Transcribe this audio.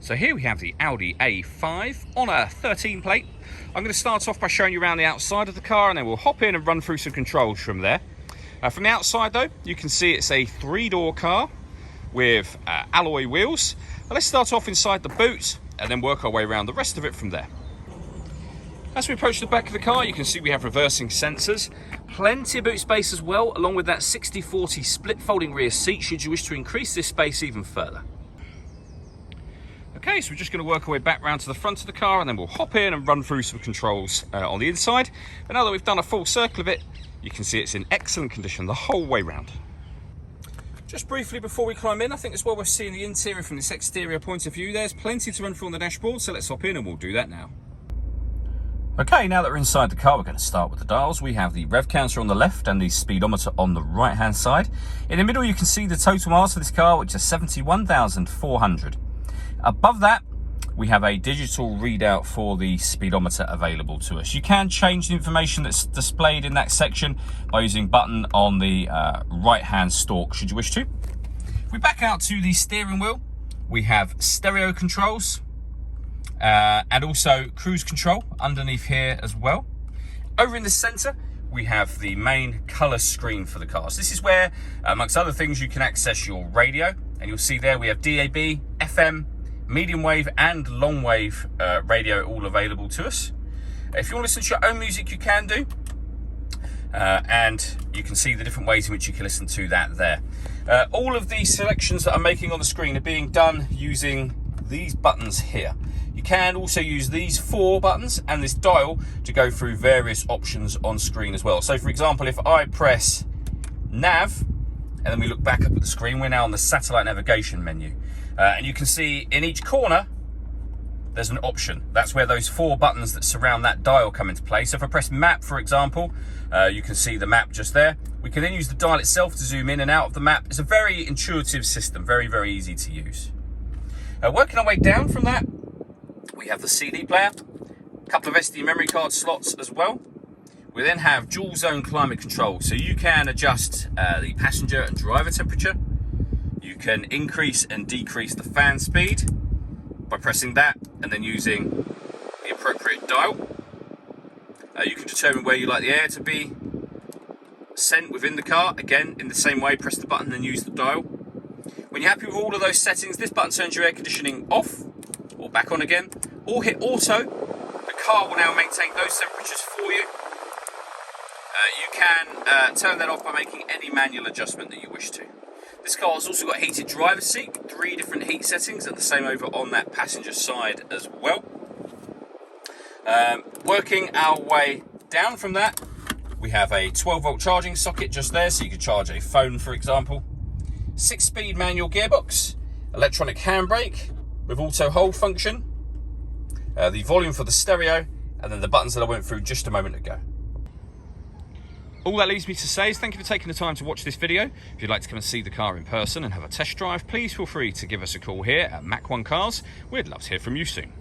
So here we have the Audi A5 on a 13 plate. I'm going to start off by showing you around the outside of the car, and then we'll hop in and run through some controls from there. From the outside though, you can see it's a 3-door car with alloy wheels. Let's start off inside the boot and then work our way around the rest of it from there. As we approach the back of the car, you can see we have reversing sensors, plenty of boot space as well, along with that 60/40 split folding rear seat should you wish to increase this space even further. Okay, so we're just going to work our way back round to the front of the car, and then we'll hop in and run through some controls on the inside. But now that we've done a full circle of it, you can see it's in excellent condition the whole way round. Just briefly before we climb in, I think as well we're seeing the interior from this exterior point of view. There's plenty to run through on the dashboard, so let's hop in and we'll do that now. Okay, now that we're inside the car, we're going to start with the dials. We have the Rev Counter on the left and the speedometer on the right-hand side. In the middle, you can see the total miles for this car, which is 71,400. Above that, we have a digital readout for the speedometer available to us. You can change the information that's displayed in that section by using a button on the right-hand stalk, should you wish to. If we back out to the steering wheel, we have stereo controls and also cruise control underneath here as well. Over in the center, we have the main color screen for the cars. This is where, amongst other things, you can access your radio, and you'll see there we have DAB, FM, medium wave and long wave radio all available to us. If you want to listen to your own music, you can do, and you can see the different ways in which you can listen to that there. All of these selections that I'm making on the screen are being done using these buttons here. You can also use these 4 buttons and this dial to go through various options on screen as well. So for example, if I press nav and then we look back up at the screen, we're now on the satellite navigation menu. And you can see in each corner, there's an option. That's where those 4 buttons that surround that dial come into play. So if I press map, for example, you can see the map just there. We can then use the dial itself to zoom in and out of the map. It's a very intuitive system, very, very easy to use. Working our way down from that, we have the CD player, a couple of SD memory card slots as well. We then have dual zone climate control, so you can adjust the passenger and driver temperature. You can increase and decrease the fan speed by pressing that and then using the appropriate dial. You can determine where you like the air to be sent within the car. Again, in the same way, press the button and use the dial. When you're happy with all of those settings, this button turns your air conditioning off or back on again, or hit auto. The car will now maintain those temperatures for you. You can turn that off by making any manual adjustment that you wish to. This car has also got a heated driver's seat, 3 different heat settings, and the same over on that passenger side as well. Working our way down from that, we have a 12-volt charging socket just there, so you can charge a phone, for example. 6-speed manual gearbox, electronic handbrake with auto hold function, the volume for the stereo, and then the buttons that I went through just a moment ago. All that leaves me to say is thank you for taking the time to watch this video. If you'd like to come and see the car in person and have a test drive, please feel free to give us a call here at Mach 1 Cars. We'd love to hear from you soon.